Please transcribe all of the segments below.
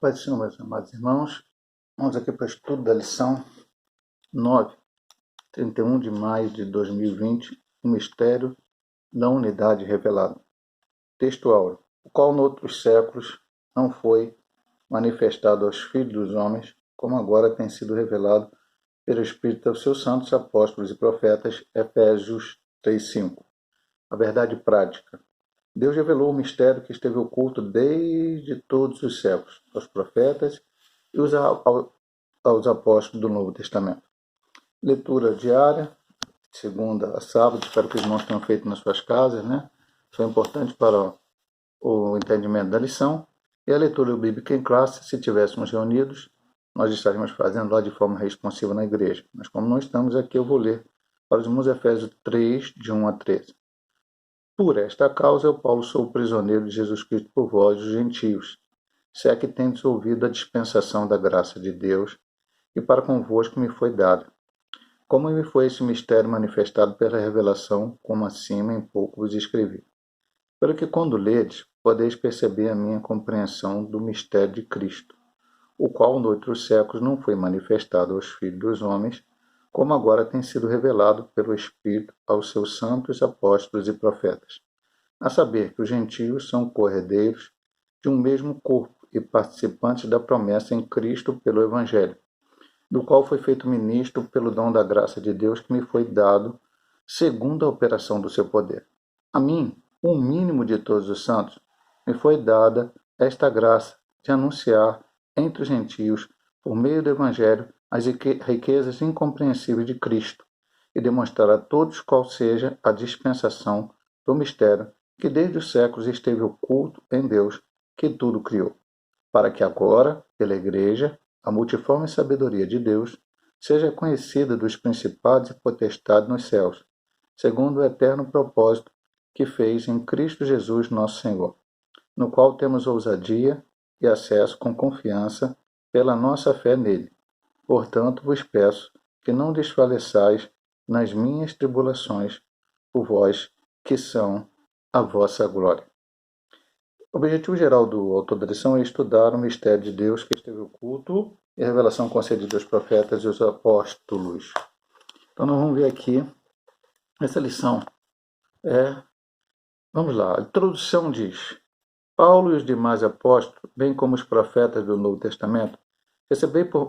Paz do Senhor, meus amados irmãos, vamos aqui para o estudo da lição 9, 31 de maio de 2020, o mistério da unidade revelada. Texto áureo, o qual noutros séculos não foi manifestado aos filhos dos homens, como agora tem sido revelado pelo Espírito aos seus santos apóstolos e profetas, Efésios 3:5. A verdade prática. Deus revelou o mistério que esteve oculto desde todos os séculos, aos profetas e aos apóstolos do Novo Testamento. Leitura diária, segunda a sábado, espero que os irmãos tenham feito nas suas casas, né? Isso é importante para o entendimento da lição. E a leitura bíblica em classe, se estivéssemos reunidos, nós estaríamos fazendo lá de forma responsiva na igreja. Mas como não estamos aqui, eu vou ler para os irmãos Efésios 3, de 1 a 13. Por esta causa, eu, Paulo, sou prisioneiro de Jesus Cristo por vós, os gentios, se é que tendes ouvido a dispensação da graça de Deus, e para convosco me foi dada. Como me foi esse mistério manifestado pela revelação, como acima em pouco vos escrevi. Pelo que quando ledes, podeis perceber a minha compreensão do mistério de Cristo, o qual noutros séculos não foi manifestado aos filhos dos homens, como agora tem sido revelado pelo Espírito aos seus santos apóstolos e profetas. A saber que os gentios são corredeiros de um mesmo corpo e participantes da promessa em Cristo pelo Evangelho, do qual foi feito ministro pelo dom da graça de Deus que me foi dado, segundo a operação do seu poder. A mim, o mínimo de todos os santos, me foi dada esta graça de anunciar entre os gentios, por meio do Evangelho, as riquezas incompreensíveis de Cristo, e demonstrar a todos qual seja a dispensação do mistério que desde os séculos esteve oculto em Deus, que tudo criou, para que agora, pela Igreja, a multiforme sabedoria de Deus seja conhecida dos principados e potestades nos céus, segundo o eterno propósito que fez em Cristo Jesus nosso Senhor, no qual temos ousadia e acesso com confiança pela nossa fé nele. Portanto, vos peço que não desfaleçais nas minhas tribulações, por vós que são a vossa glória. O objetivo geral do autor da lição é estudar o mistério de Deus que esteve oculto e a revelação concedida aos profetas e aos apóstolos. Então, nós vamos ver aqui, essa lição vamos lá, a introdução diz: Paulo e os demais apóstolos, bem como os profetas do Novo Testamento,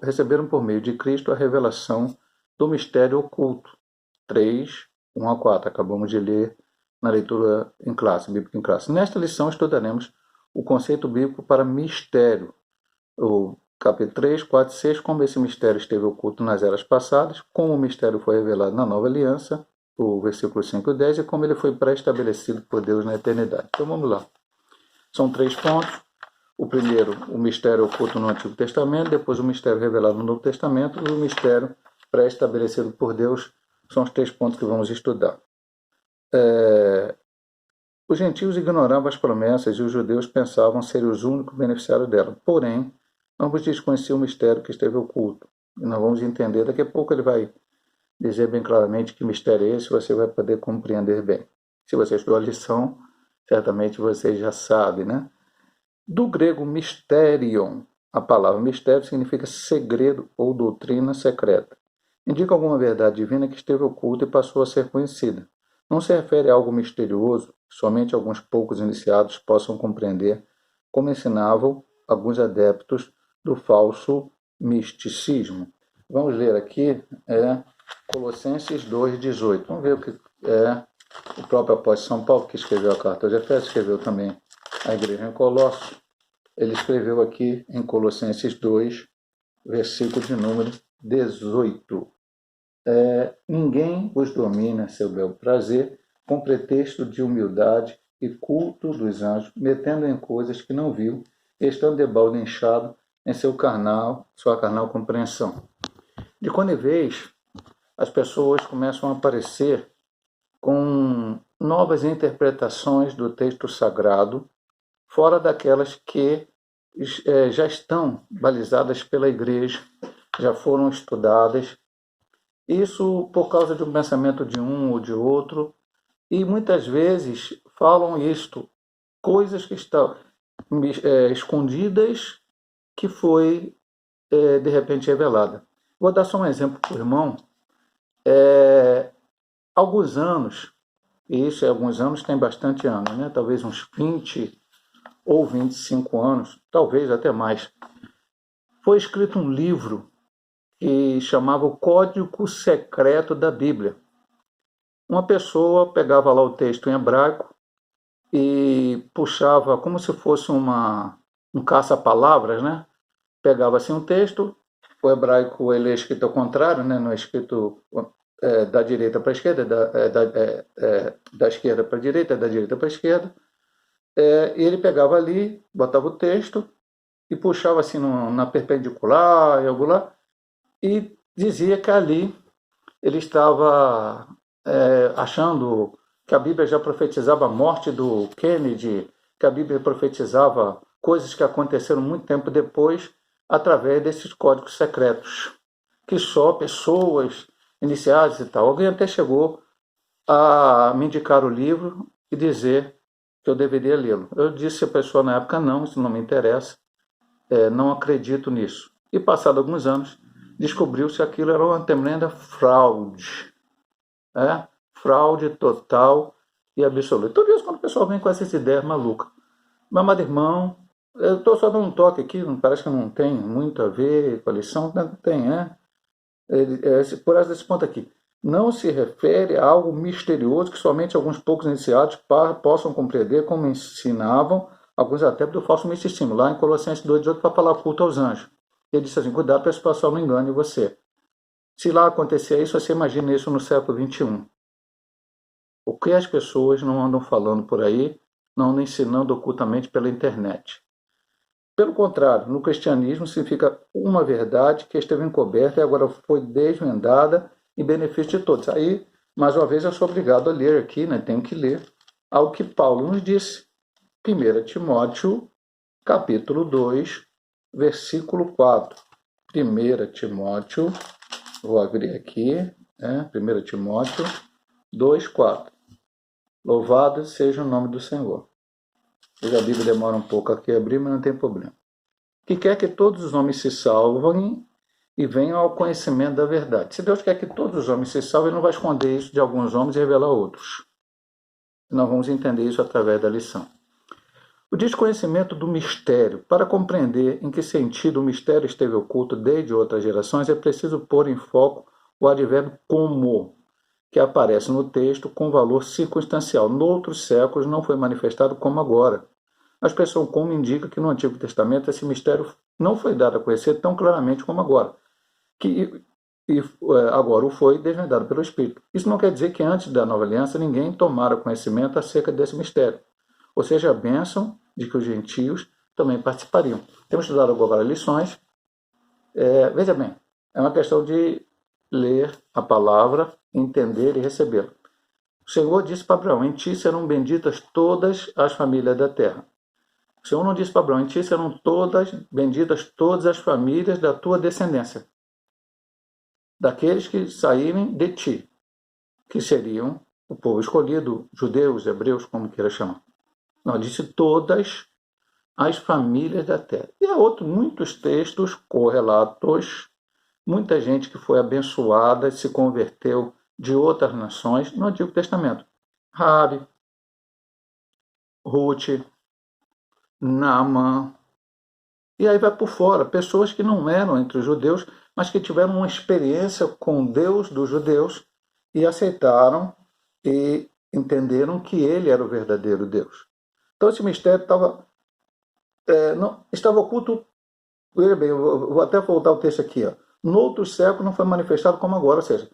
receberam por meio de Cristo a revelação do mistério oculto. 3, 1 a 4, acabamos de ler na leitura em classe, bíblica em classe. Nesta lição estudaremos o conceito bíblico para mistério, o capítulo 3, 4 e 6, como esse mistério esteve oculto nas eras passadas, como o mistério foi revelado na nova aliança, o versículo 5 e 10, e como ele foi pré-estabelecido por Deus na eternidade. Então vamos lá. São 3 pontos. O primeiro, o mistério oculto no Antigo Testamento, depois o mistério revelado no Novo Testamento e o mistério pré-estabelecido por Deus. São os 3 pontos que vamos estudar. Os gentios ignoravam as promessas e os judeus pensavam ser os únicos beneficiários dela. Porém, ambos desconheciam o mistério que esteve oculto. E nós vamos entender, daqui a pouco ele vai dizer bem claramente que mistério é esse, você vai poder compreender bem. Se você estudou a lição, certamente você já sabe, né? Do grego mysterion, a palavra mistério significa segredo ou doutrina secreta. Indica alguma verdade divina que esteve oculta e passou a ser conhecida. Não se refere a algo misterioso que somente alguns poucos iniciados possam compreender, como ensinavam alguns adeptos do falso misticismo. Vamos ler aqui Colossenses 2,18. Vamos ver o que o próprio apóstolo São Paulo, que escreveu a carta aos Efésios, escreveu também a igreja em Colossos. Ele escreveu aqui em Colossenses 2, versículo de número 18. Ninguém vos domina seu bel prazer, com pretexto de humildade e culto dos anjos, metendo em coisas que não viu, estando de balde inchado em sua carnal compreensão. De quando em vez, as pessoas começam a aparecer com novas interpretações do texto sagrado, fora daquelas que já estão balizadas pela igreja, já foram estudadas. Isso por causa de um pensamento de um ou de outro, e muitas vezes falam isto, coisas que estão escondidas que foi, de repente, revelada. Vou dar só um exemplo para o irmão. Alguns anos, e isso é alguns anos, tem bastante anos, né? Talvez uns 20 ou 25 anos, talvez até mais, foi escrito um livro que chamava O Código Secreto da Bíblia. Uma pessoa pegava lá o texto em hebraico e puxava como se fosse um caça-palavras, né? Pegava assim um texto, o hebraico ele é escrito ao contrário, né? Não é escrito da direita para a esquerda, da esquerda para a direita, da direita para a esquerda. E ele pegava ali, botava o texto e puxava assim na perpendicular, em algum lá, e dizia que ali ele estava achando que a Bíblia já profetizava a morte do Kennedy, que a Bíblia profetizava coisas que aconteceram muito tempo depois, através desses códigos secretos, que só pessoas iniciadas e tal. Alguém até chegou a me indicar o livro e dizer que eu deveria lê-lo. Eu disse à pessoa na época, não, isso não me interessa, não acredito nisso. E passado alguns anos, descobriu-se que aquilo era uma tremenda fraude. Fraude total e absoluta. Tudo isso quando o pessoal vem com essas ideias malucas. Meu amado irmão, eu estou só dando um toque aqui, parece que não tem muito a ver com a lição, tem, por esse ponto aqui. Não se refere a algo misterioso que somente alguns poucos iniciados possam compreender, como ensinavam alguns adeptos do falso misticismo. Lá em Colossenses 2,18, para falar culto aos anjos. Ele disse assim, cuidado para esse pessoal não engane você. Se lá acontecer isso, você imagina isso no século XXI. O que as pessoas não andam falando por aí, não andam ensinando ocultamente pela internet. Pelo contrário, no cristianismo significa uma verdade que esteve encoberta e agora foi desvendada em benefício de todos. Aí, mais uma vez, eu sou obrigado a ler aqui, né? Tenho que ler ao que Paulo nos disse. 1 Timóteo, capítulo 2, versículo 4. 1 Timóteo, vou abrir aqui, 1 Timóteo 2, 4. Louvado seja o nome do Senhor. A Bíblia demora um pouco aqui a abrir, mas não tem problema. Que quer que todos os homens se salvem e venham ao conhecimento da verdade. Se Deus quer que todos os homens se salvem, Ele não vai esconder isso de alguns homens e revelar outros. Nós vamos entender isso através da lição. O desconhecimento do mistério. Para compreender em que sentido o mistério esteve oculto desde outras gerações, é preciso pôr em foco o advérbio como, que aparece no texto com valor circunstancial. Noutros séculos não foi manifestado como agora. A expressão como indica que no Antigo Testamento esse mistério não foi dado a conhecer tão claramente como agora, agora o foi desvendado pelo Espírito. Isso não quer dizer que antes da Nova Aliança ninguém tomara conhecimento acerca desse mistério, ou seja, a bênção de que os gentios também participariam. Temos estudado agora lições. Veja bem, é uma questão de ler a palavra, entender e recebê-la. O Senhor disse para Abraão, em ti serão benditas todas as famílias da terra. O Senhor não disse para Abraão, em ti serão benditas todas as famílias da tua descendência, daqueles que saírem de ti, que seriam o povo escolhido, judeus, hebreus, como queira chamar. Não, disse todas as famílias da terra. E há muitos textos correlatos, muita gente que foi abençoada, se converteu de outras nações no Antigo Testamento. Raabe, Ruth, Naamã. E aí vai por fora, pessoas que não eram entre os judeus, mas que tiveram uma experiência com o Deus dos judeus e aceitaram e entenderam que ele era o verdadeiro Deus. Então esse mistério estava oculto. Veja bem, eu vou até voltar o texto aqui. No outro século não foi manifestado como agora, ou seja,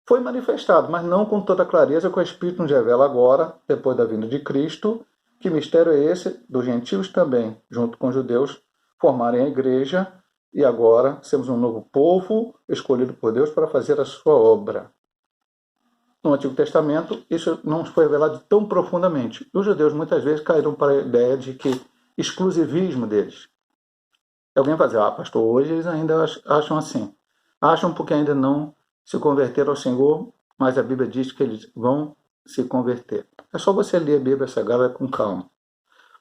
foi manifestado, mas não com toda a clareza que o Espírito nos revela agora, depois da vinda de Cristo. Que mistério é esse? Dos gentios também, junto com os judeus, formarem a igreja e agora sermos um novo povo escolhido por Deus para fazer a sua obra. No Antigo Testamento, isso não foi revelado tão profundamente. Os judeus muitas vezes caíram para a ideia de que exclusivismo deles. Alguém vai dizer, pastor, hoje eles ainda acham assim. Acham porque ainda não se converteram ao Senhor, mas a Bíblia diz que eles vão se converter. É só você ler a Bíblia Sagrada com calma.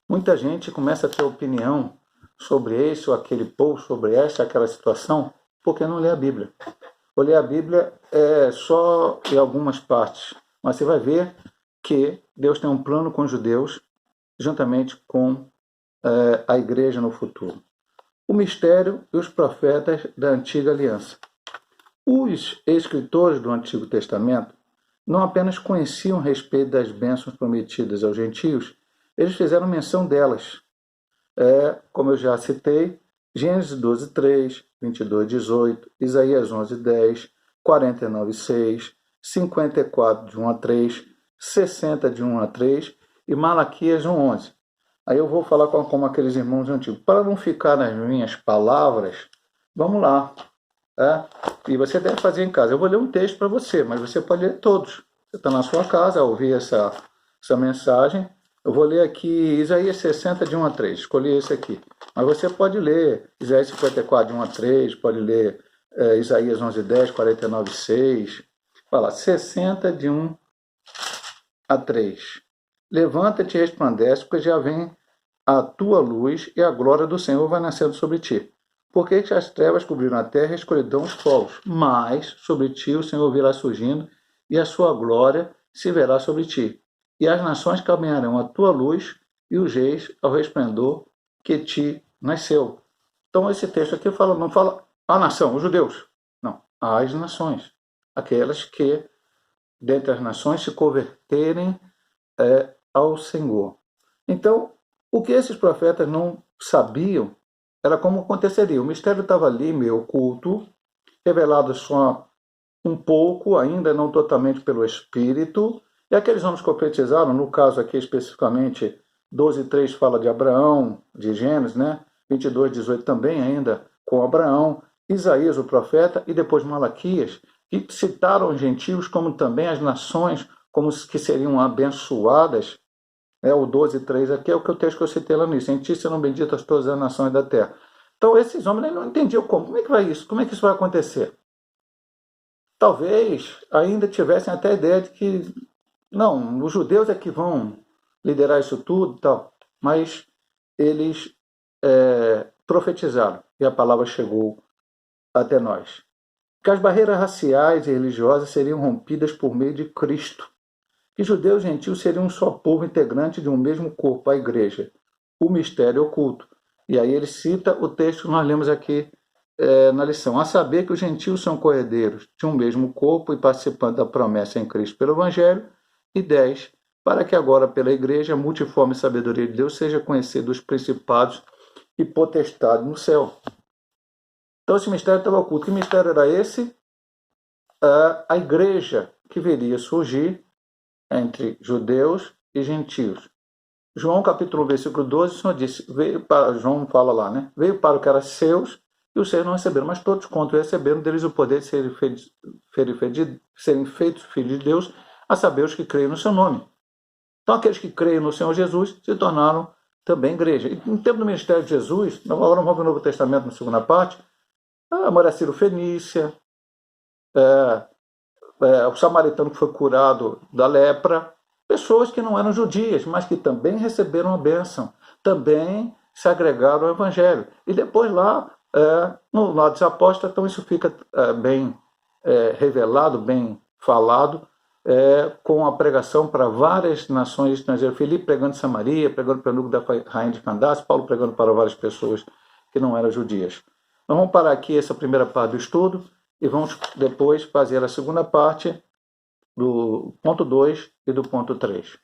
Muita gente começa a ter opinião sobre esse ou aquele povo, sobre esta ou aquela situação, porque não lê a Bíblia. Ou lê a Bíblia só em algumas partes, mas você vai ver que Deus tem um plano com os judeus, juntamente com a igreja no futuro. O mistério e os profetas da antiga aliança. Os escritores do Antigo Testamento não apenas conheciam a respeito das bênçãos prometidas aos gentios, eles fizeram menção delas. Como eu já citei, Gênesis 12:3, 22:18, Isaías 11:10, 49:6, 54, de 1 a 3, 60, de 1 a 3 e Malaquias 1:11. Aí eu vou falar como aqueles irmãos antigos. Para não ficar nas minhas palavras, vamos lá. E você deve fazer em casa. Eu vou ler um texto para você, mas você pode ler todos. Você está na sua casa, ao ouvir essa mensagem. Eu vou ler aqui Isaías 60, de 1 a 3. Escolhi esse aqui. Mas você pode ler Isaías 54, de 1 a 3. Pode ler Isaías 11:10, 49:6. Fala, 60, de 1 a 3. Levanta-te e resplandece, porque já vem a tua luz e a glória do Senhor vai nascendo sobre ti. Porque as trevas cobriram a terra e a escuridão os povos. Mas sobre ti o Senhor virá surgindo e a sua glória se verá sobre ti. E as nações caminharão à tua luz e os reis ao resplendor que te nasceu. Então esse texto aqui não fala a nação, os judeus. Não, as nações. Aquelas que, dentre as nações, se converterem ao Senhor. Então, o que esses profetas não sabiam era como aconteceria. O mistério estava ali, meio oculto, revelado só um pouco, ainda não totalmente pelo Espírito. E aqueles homens que profetizaram, no caso aqui especificamente, 12:3 fala de Abraão, de Gênesis, né? 22:18 também ainda com Abraão, Isaías, o profeta, e depois Malaquias, que citaram os gentios como também as nações, como que seriam abençoadas. O 12:3 aqui é o texto que eu citei lá no início. Em ti serão benditas todas as nações da terra. Então esses homens não entendiam como é que vai isso, como é que isso vai acontecer. Talvez ainda tivessem até a ideia de que não, os judeus é que vão liderar isso tudo e tal, mas eles profetizaram e a palavra chegou até nós. Que as barreiras raciais e religiosas seriam rompidas por meio de Cristo. Que judeus e gentios seriam um só povo integrante de um mesmo corpo, a igreja, o mistério oculto. E aí ele cita o texto que nós lemos aqui na lição. A saber que os gentios são coerdeiros de um mesmo corpo e participantes da promessa em Cristo pelo Evangelho. E 10. Para que agora pela igreja a multiforme sabedoria de Deus seja conhecida dos principados e potestades no céu. Então esse mistério estava oculto. Que mistério era esse? A igreja que viria surgir entre judeus e gentios. João capítulo 1, versículo 12, o Senhor disse, João fala lá, né? Veio para o que era seus e os seus não receberam, mas todos quanto receberam deles o poder de serem feitos filhos de Deus, a saber os que creem no seu nome. Então aqueles que creem no Senhor Jesus se tornaram também igreja. E no tempo do ministério de Jesus, agora vamos ver o Novo Testamento na segunda parte, a mulher Ciro-Fenícia, o samaritano que foi curado da lepra, pessoas que não eram judias, mas que também receberam a bênção, também se agregaram ao Evangelho. E depois lá, no lado dos apóstolos, então isso fica bem revelado, bem falado, com a pregação para várias nações estrangeiras. Filipe pregando em Samaria, pregando para o núcleo da rainha de Candace, Paulo pregando para várias pessoas que não eram judias. Nós vamos parar aqui essa primeira parte do estudo e vamos depois fazer a segunda parte do ponto 2 e do ponto 3.